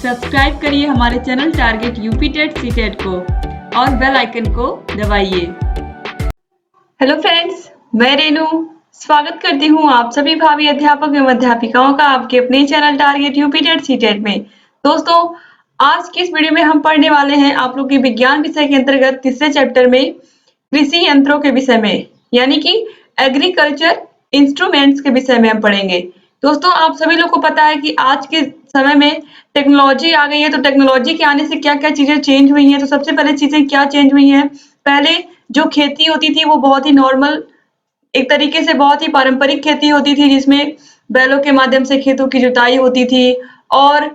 Subscribe करिए हमारे channel target UP TET CTET को और बेल आइकन को दबाइए। हेलो फ्रेंड्स, मैं रेनू स्वागत करती हूँ आप सभी भावी अध्यापक एवं अध्यापिकाओं का आपके अपने channel target UP TET CTET में। दोस्तों, आज की इस वीडियो में हम पढ़ने वाले हैं आप लोग के विज्ञान विषय के अंतर्गत तीसरे चैप्टर में कृषि यंत्रों के विषय में, यानी कि एग्रीकल्चर इंस्ट्रूमेंट्स के विषय में हम पढ़ेंगे। दोस्तों, आप सभी लोग को पता है कि आज के समय में टेक्नोलॉजी आ गई है, तो टेक्नोलॉजी के आने से क्या-क्या चीजें चेंज हुई हैं। तो सबसे पहले चीजें क्या चेंज हुई हैं, पहले जो खेती होती थी वो बहुत ही नॉर्मल, एक तरीके से बहुत ही पारंपरिक खेती होती थी, जिसमें बैलों के माध्यम से खेतों की जुताई होती थी और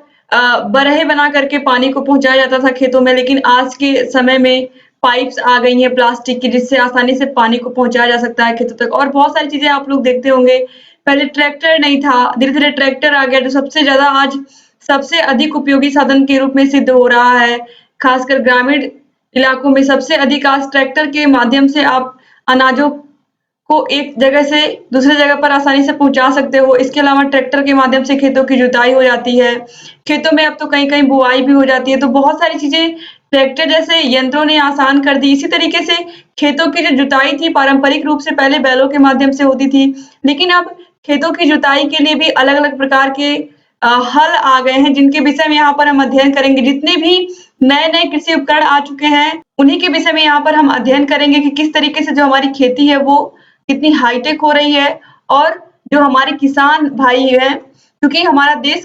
बरहे बना करके पानी को पहुंचाया जाता था खेतों में। लेकिन आज के समय में पाइप्स आ गई हैं प्लास्टिक की, जिससे आसानी से पानी को पहुंचाया जा सकता है खेतों तक। और बहुत सारी चीजें आप लोग देखते होंगे, पहले ट्रैक्टर नहीं था, धीरे-धीरे ट्रैक्टर आ गया, जो सबसे ज्यादा आज सबसे अधिक उपयोगी साधन के रूप में सिद्ध हो रहा है। खासकर ग्रामीण इलाकों में सबसे अधिक आज ट्रैक्टर के माध्यम से आप अनाजों को एक जगह से दूसरे जगह पर आसानी से पहुंचा सकते हो। इसके अलावा ट्रैक्टर के माध्यम से खेतों की जुताई हो जाती है, खेतों में अब तो कहीं-कहीं बुआई भी हो जाती है। तो बहुत सारी चीजें ट्रैक्टर जैसे यंत्रों ने आसान कर दी। इसी तरीके से खेतों की जो जुताई थी पारंपरिक रूप से पहले बैलों के माध्यम से होती थी, लेकिन अब खेतों की जुताई के लिए भी अलग-अलग प्रकार के हल आ गए हैं, जिनके विषय में यहाँ पर हम अध्ययन करेंगे। जितने भी नए-नए कृषि उपकरण आ चुके हैं, उन्हीं के विषय में यहाँ पर हम अध्ययन करेंगे कि किस तरीके से जो हमारी खेती है वो कितनी हाईटेक हो रही है। और जो हमारे किसान भाई हैं, क्योंकि हमारा देश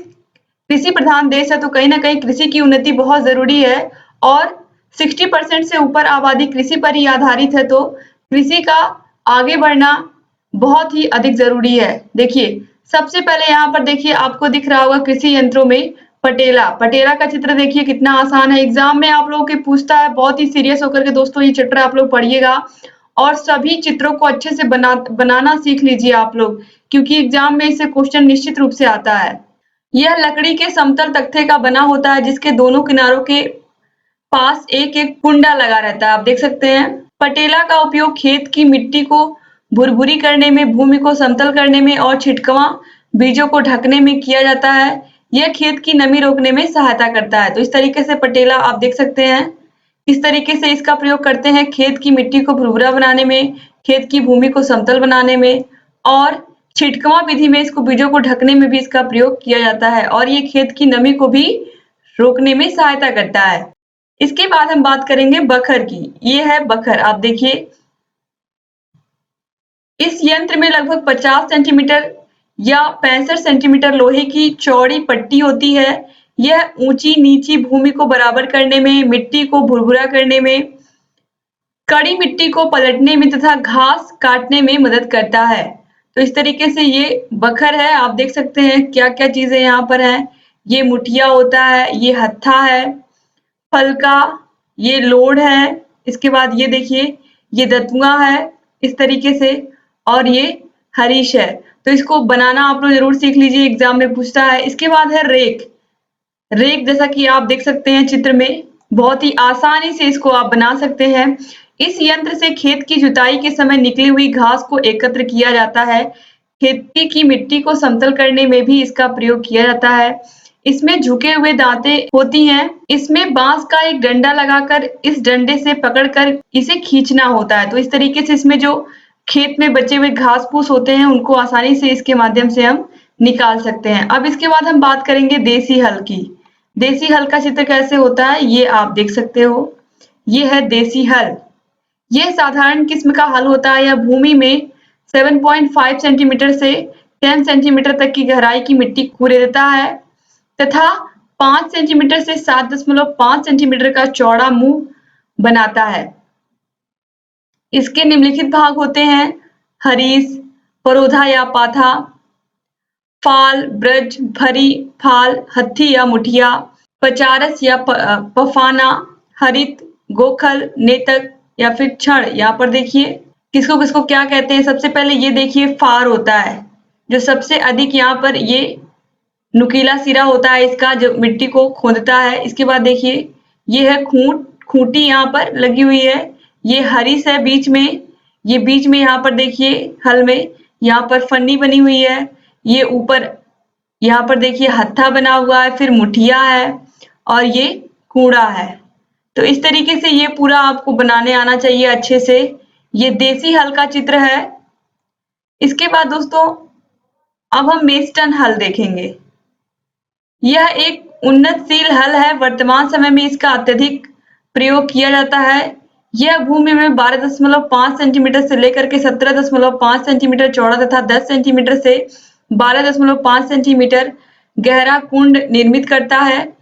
कृषि प्रधान देश है, तो कहीं न कहीं कृषि की उन्नति बहुत ज़रूरी है और 60% से ऊपर आबादी कृषि पर ही आधारित है, तो कृषि का आगे बढ़ना बहुत ही अधिक ज़रूरी है। देखिए, सबसे पहले यहाँ पर देखिए आपको दिख रहा होगा कृषि यंत्रों में पटेला। पटेला का चित्र देखिए कितना आसान है, एग्ज़ाम में आप लोगों के पूछता है, बहुत ही सीरियस होकर के दोस्तों ये चैप्टर आप लोग पढ़िएगा और सभी चित्रों को अच्छे से बनाना सीख लीजिए आप लोग, क्योंकि एग्ज़ाम में इससे क्वेश्चन निश्चित रूप से आता है। यह लकड़ी के समतल तख्ते का बना होता है, जिसके दोनों किनारों के पास एक-एक कुंडा लगा रहता है, आप देख सकते हैं। पटेला का उपयोग खेत की मिट्टी को भुरभुरी करने में, भूमि को समतल करने में और छिटकवा बीजों को ढकने में किया जाता है। यह खेत की नमी रोकने में सहायता करता है। तो इस तरीके से पटेला आप देख सकते हैं, किस तरीके से इसका प्रयोग करते हैं खेत की मिट्टी को भुरभुरा बनाने में, खेत की भूमि को समतल बनाने में और छिटकवा विधि में इसको बीजों को ढकने में भी इसका प्रयोग किया जाता है और ये खेत की नमी को भी रोकने में सहायता करता है। इसके बाद हम बात करेंगे बखर की। ये है बखर, आप देखिए इस यंत्र में लगभग 50 सेंटीमीटर या 65 सेंटीमीटर लोहे की चौड़ी पट्टी होती है। यह ऊंची-नीची भूमि को बराबर करने में, मिट्टी को भुरभुरा करने में, कड़ी मिट्टी को पलटने में तथा घास काटने में मदद करता है। तो इस तरीके से ये बखर है, आप देख सकते हैं क्या-क्या चीजें यहाँ पर हैं। ये मुठिया होता है, ये हत्था है, फलका, ये लोड है, इसके बाद ये देखिए ये दतुआ है इस तरीके से और ये हरीश है। तो इसको बनाना आप लोग जरूर सीख लीजिए, एग्जाम में पूछता है। इसके बाद है रेक। रेक जैसा कि आप देख सकते हैं चित्र में, बहुत ही आसानी से इसको आप बना सकते हैं। इस यंत्र से खेत की जुताई के समय निकली हुई घास को एकत्र किया जाता है। खेती की मिट्टी को समतल करने में भी इसका प्रयोग किया जाता है। इसमें झुके हुए दांतें होती हैं। इसमें बांस का एक डंडा लगाकर इस डंडे से पकड़कर इसे खींचना होता है। तो इस तरीके से इसमें जो खेत में बचे हुए घास फूस होते हैं, उनको आसानी से इसके माध्यम से हम निकाल सकते हैं। अब इसके बाद हम बात करेंगे देसी हल की। देसी हल का चित्र कैसे होता है, ये आप देख सकते हो। ये है देसी हल। यह साधारण किस्म का हल होता है। यह भूमि में 7.5 सेंटीमीटर से 10 सेंटीमीटर तक की गहराई की मिट्टी खुर देता है तथा 5 सेंटीमीटर से 7.5 सेंटीमीटर का चौड़ा मुंह बनाता है। इसके निम्नलिखित भाग होते हैं हरीश, परोधा या पाथा, फाल, ब्रज, भरी, फाल, हत्थी या मुठिया, पचारस या पफाना, हरित, गोखल, नेतक या फिर क्षण। यहाँ पर देखिए किसको किसको क्या कहते हैं। सबसे पहले ये देखिए फार होता है, जो सबसे अधिक यहाँ पर ये नुकीला सिरा होता है इसका, जो मिट्टी को खोदता है। इसके बाद देखिए ये है खूंट, खूंटी यहाँ पर लगी हुई है। ये हरीश है बीच में, ये बीच में यहाँ पर देखिए हल में यहाँ पर फन्नी बनी हुई है। ये ऊपर यहाँ पर देखिए हत्था बना हुआ है, फिर मुठिया है, और ये कूड़ा है। तो इस तरीके से ये पूरा आपको बनाने आना चाहिए अच्छे से। ये देसी हल का चित्र है। इसके बाद दोस्तों अब हम मेस्टन हल देखेंगे। यह एक उन्नतशील हल है। वर्तमान समय में इसका अत्यधिक प्रयोग किया जाता है। यह भूमि में 12.5 सेंटीमीटर से लेकर के 17.5 सेंटीमीटर चौड़ा तथा 10 सेंटीमीटर से 12.5 सेंटीमीटर गहरा कुंड निर्मित करता है।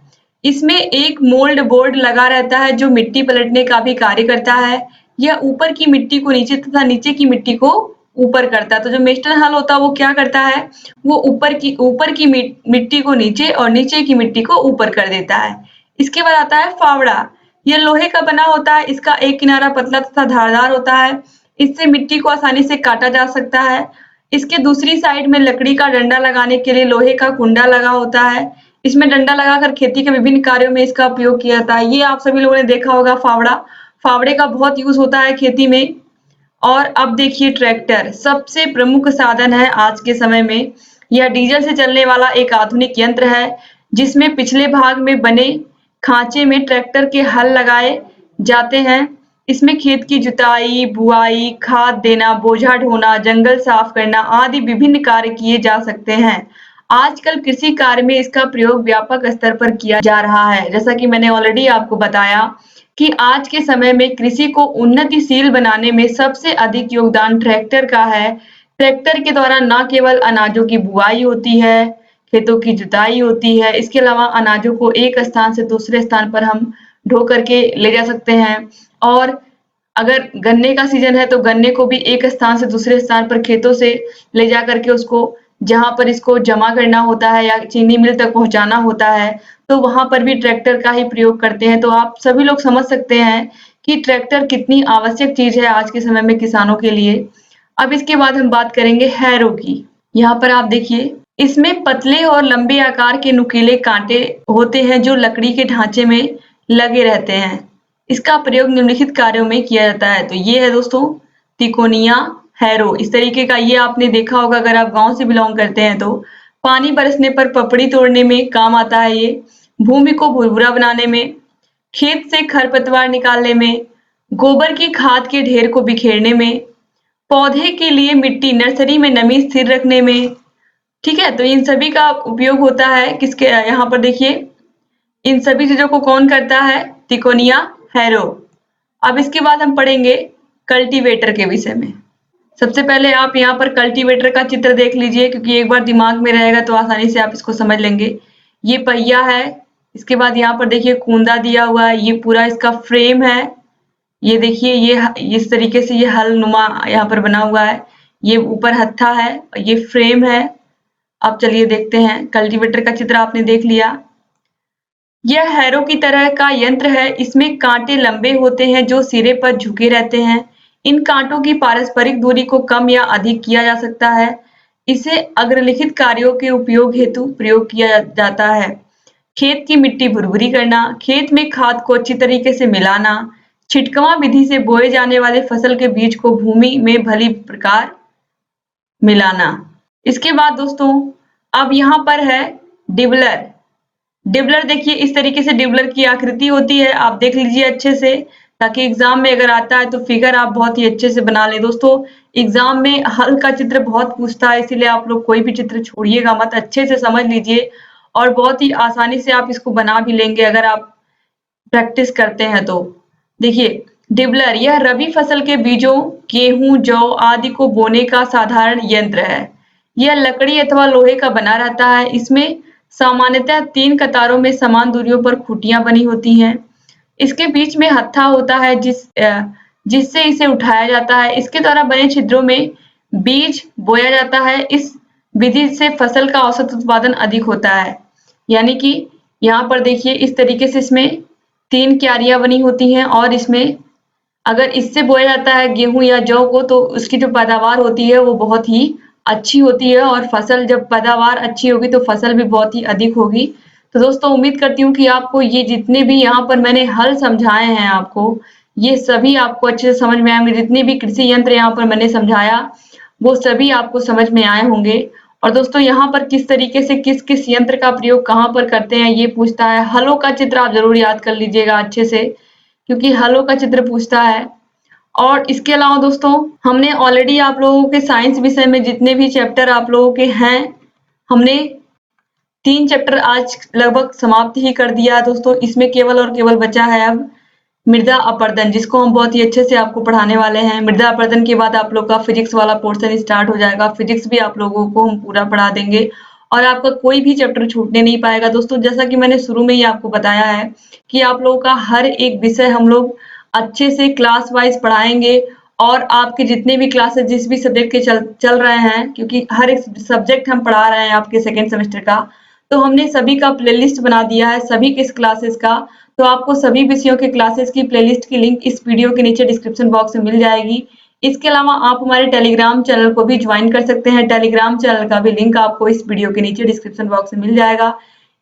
इसमें एक मोल्ड बोर्ड लगा रहता है जो मिट्टी पलटने का भी कार्य करता है। यह ऊपर की मिट्टी को नीचे तथा नीचे की मिट्टी को ऊपर करता है। तो जो मेस्टन हल होता है वो क्या करता है, वो ऊपर की मिट्टी को नीचे और नीचे की मिट्टी को ऊपर कर देता है। इसके बाद आता है फावड़ा। यह लोहे का बना होता है। इसका एक किनारा पतला तथा धारदार होता है। इससे मिट्टी को आसानी से काटा जा सकता है। इसके दूसरी साइड में लकड़ी का डंडा लगाने के लिए लोहे का कुंडा लगा होता है। इसमें डंडा लगाकर खेती के विभिन्न कार्यों में इसका उपयोग किया जाता है। ये आप सभी लोगों ने देखा होगा फावड़ा। फावड़े का बहुत यूज होता है खेती में। और अब देखिए ट्रैक्टर सबसे प्रमुख साधन है आज के समय में। यह डीजल से चलने वाला एक आधुनिक यंत्र है जिसमें पिछले भाग में बने खांचे में ट्रैक्टर के हल लगाए जाते हैं। इसमें खेत की जुताई, बुआई, खाद देना, बोझा ढोना, जंगल साफ करना आदि विभिन्न कार्य किए जा सकते हैं। आजकल कृषि कार्य में इसका प्रयोग व्यापक स्तर पर किया जा रहा है। जैसा कि मैंने ऑलरेडी आपको बताया कि आज के समय में कृषि को उन्नतिशील बनाने में सबसे अधिक योगदान ट्रैक्टर का है। ट्रैक्टर के द्वारा न केवल अनाजों की बुआई होती है, खेतों की जुताई होती है, इसके अलावा अनाजों को एक स्थान से दूसरे स्थान पर हम ढो करके ले जा सकते हैं। और अगर गन्ने का सीजन है तो गन्ने को भी एक स्थान से दूसरे स्थान पर खेतों से ले जा करके उसको जहाँ पर इसको जमा करना होता है या चीनी मिल तक पहुँचाना होता है, तो वहाँ पर भी ट्रैक्टर का ही प्रयोग करते हैं। तो आप सभी लोग समझ सकते हैं कि ट्रैक्टर कितनी आवश्यक चीज़ है आज के समय में किसानों के लिए। अब इसके बाद हम बात करेंगे हैरो की। यहाँ पर आप देखिए, इसमें पतले और लंबे आकार के नुकीले कांटे होते हैं जो लकड़ी के ढांचे में लगे रहते हैं। इसका प्रयोग निम्नलिखित कार्यों में किया जाता है। तो ये है दोस्तों तिकोनिया हैरो। इस तरीके का ये आपने देखा होगा अगर आप गांव से बिलोंग करते हैं तो। पानी बरसने पर पपड़ी तोड़ने में काम आता है ये। भूमि को भुरभुरा बनाने में, खेत से खरपतवार निकालने में, गोबर की खाद के ढेर को बिखेरने में, पौधे के लिए मिट्टी नर्सरी में नमी स्थिर रखने में। ठीक है, तो इन सभी का उपयोग होता है किसके, यहाँ पर देखिए इन सभी चीजों को कौन करता है, तिकोनिया हैरो। अब इसके बाद हम पढ़ेंगे कल्टीवेटर के विषय में। सबसे पहले आप यहाँ पर कल्टीवेटर का चित्र देख लीजिए क्योंकि एक बार दिमाग में रहेगा तो आसानी से आप इसको समझ लेंगे। ये पहिया है। इसके बाद यहाँ पर देखिए कूंदा दिया हुआ है। ये पूरा इसका फ्रेम है। ये देखिए ये इस तरीके से ये हल नुमा यहाँ पर बना हुआ है। ये ऊपर हत्था है, ये फ्रेम है। अब चलिए देखते हैं। कल्टीवेटर का चित्र आपने देख लिया। यह हैरो की तरह का यंत्र है। इसमें कांटे लंबे होते हैं जो सिरे पर झुके रहते हैं। इन कांटों की पारस्परिक दूरी को कम या अधिक किया जा सकता है। इसे अग्रलिखित कार्यों के उपयोग हेतु प्रयोग किया जाता है। खेत की मिट्टी भुरभुरी करना, खेत में खाद को अच्छी तरीके से मिलाना, छिटकवा विधि से बोए जाने वाले फसल के बीज को भूमि में भली प्रकार मिलाना। इसके बाद दोस्तों अब यहाँ पर है डिबलर। डिबलर देखिए इस तरीके से डिबलर की आकृति होती है। आप देख लीजिए अच्छे से ताकि एग्जाम में अगर आता है तो फिगर आप बहुत ही अच्छे से बना लें। दोस्तों एग्जाम में हल का चित्र बहुत पूछता है, इसीलिए आप लोग कोई भी चित्र छोड़िएगा मत, अच्छे से समझ लीजिए और बहुत ही आसानी से आप इसको बना भी लेंगे अगर आप प्रैक्टिस करते हैं तो। देखिए डिबलर यह रबी फसल के बीजों, गेहूं, जौ आदि को बोने का साधारण यंत्र है। यह लकड़ी अथवा लोहे का बना रहता है। इसमें सामान्यतः 3 कतारों में समान दूरियों पर खूंटियां बनी होती हैं। इसके बीच में हत्था होता है जिससे इसे उठाया जाता है। इसके द्वारा बने छिद्रों में बीज बोया जाता है। इस विधि से फसल का औसत उत्पादन अधिक होता है। यानी कि यहाँ पर देखिए इस तरीके से इसमें 3 क्यारियां बनी होती हैं और इसमें अगर इससे बोया जाता है गेहूं या जौ को तो उसकी जो पैदावार होती है वो बहुत ही अच्छी होती है और फसल जब पैदावार अच्छी होगी तो फसल भी बहुत ही अधिक होगी। तो दोस्तों उम्मीद करती हूँ कि आपको ये जितने भी यहाँ पर मैंने हल समझाए हैं आपको, ये सभी आपको अच्छे से समझ में आएंगे। जितने भी कृषि यंत्र यहाँ पर मैंने समझाया वो सभी आपको समझ में आए होंगे। और दोस्तों यहाँ पर किस तरीके से किस किस यंत्र का प्रयोग कहाँ पर करते हैं ये पूछता है। हलों का चित्र आप जरूर याद कर लीजिएगा अच्छे से, क्योंकि हलों का चित्र पूछता है। और इसके अलावा दोस्तों हमने ऑलरेडी आप लोगों के साइंस विषय में जितने भी चैप्टर आप लोगों के हैं, हमने 3 चैप्टर आज लगभग समाप्त ही कर दिया है दोस्तों। इसमें केवल और केवल बचा है अब मृदा अपरदन, जिसको हम बहुत ही अच्छे से आपको पढ़ाने वाले हैं। मृदा अपरदन के बाद आप लोग का फिजिक्स वाला पोर्शन स्टार्ट हो जाएगा। फिजिक्स भी आप लोगों को हम पूरा पढ़ा देंगे और आपका कोई भी चैप्टर छूटने नहीं पाएगा दोस्तों। जैसा कि मैंने शुरू में ही आपको बताया है कि आप लोगों का हर एक विषय हम लोग अच्छे से क्लास वाइज पढ़ाएंगे और आपके जितने भी क्लासेस जिस भी सब्जेक्ट के चल रहे हैं, क्योंकि हर एक सब्जेक्ट हम पढ़ा रहे हैं आपके सेकेंड सेमेस्टर का, तो हमने सभी का प्लेलिस्ट बना दिया है सभी के क्लासेस का। तो आपको सभी विषयों के क्लासेस की प्लेलिस्ट की लिंक इस वीडियो के नीचे डिस्क्रिप्शन बॉक्स में मिल जाएगी। इसके अलावा आप हमारे टेलीग्राम चैनल को भी ज्वाइन कर सकते हैं। टेलीग्राम चैनल का भी लिंक आपको इस वीडियो के नीचे डिस्क्रिप्शन बॉक्स में मिल जाएगा।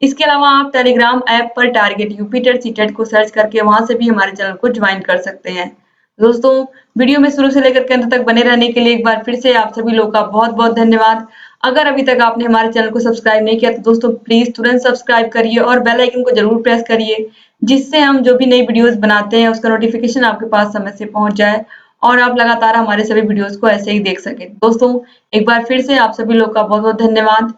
इसके अलावा आप टेलीग्राम ऐप पर टारगेट यूपी टेट सीटेट को सर्च करके वहां से भी हमारे चैनल को ज्वाइन कर सकते हैं। दोस्तों वीडियो में शुरू से लेकर के अंत तक बने रहने के लिए एक बार फिर से आप सभी लोगों का बहुत बहुत धन्यवाद। अगर अभी तक आपने हमारे चैनल को सब्सक्राइब नहीं किया तो दोस्तों प्लीज तुरंत सब्सक्राइब करिए और बेल आइकन को जरूर प्रेस करिए, जिससे हम जो भी नई वीडियोस बनाते हैं उसका नोटिफिकेशन आपके पास समय से पहुंच जाए और आप लगातार हमारे सभी वीडियोस को ऐसे ही देख सकें। दोस्तों एक बार फिर से आप सभी लोग का बहुत बहुत धन्यवाद।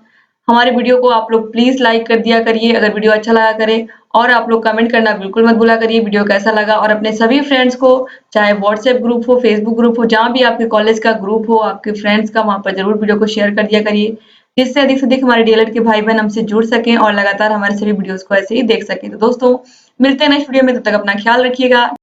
हमारे वीडियो को आप लोग प्लीज लाइक कर दिया करिए अगर वीडियो अच्छा लगा करे, और आप लोग कमेंट करना बिल्कुल मत भूला करिए वीडियो कैसा लगा। और अपने सभी फ्रेंड्स को, चाहे व्हाट्सएप ग्रुप हो, फेसबुक ग्रुप हो, जहाँ भी आपके कॉलेज का ग्रुप हो आपके फ्रेंड्स का, वहां पर जरूर वीडियो को शेयर कर दिया करिए, जिससे अधिक से अधिक हमारे डीएलएड के भाई बहन हमसे जुड़ सकें और लगातार हमारे सभी वीडियोस को ऐसे ही देख सकें। तो दोस्तों मिलते हैं नेक्स्ट वीडियो में, तब तक अपना ख्याल रखिएगा।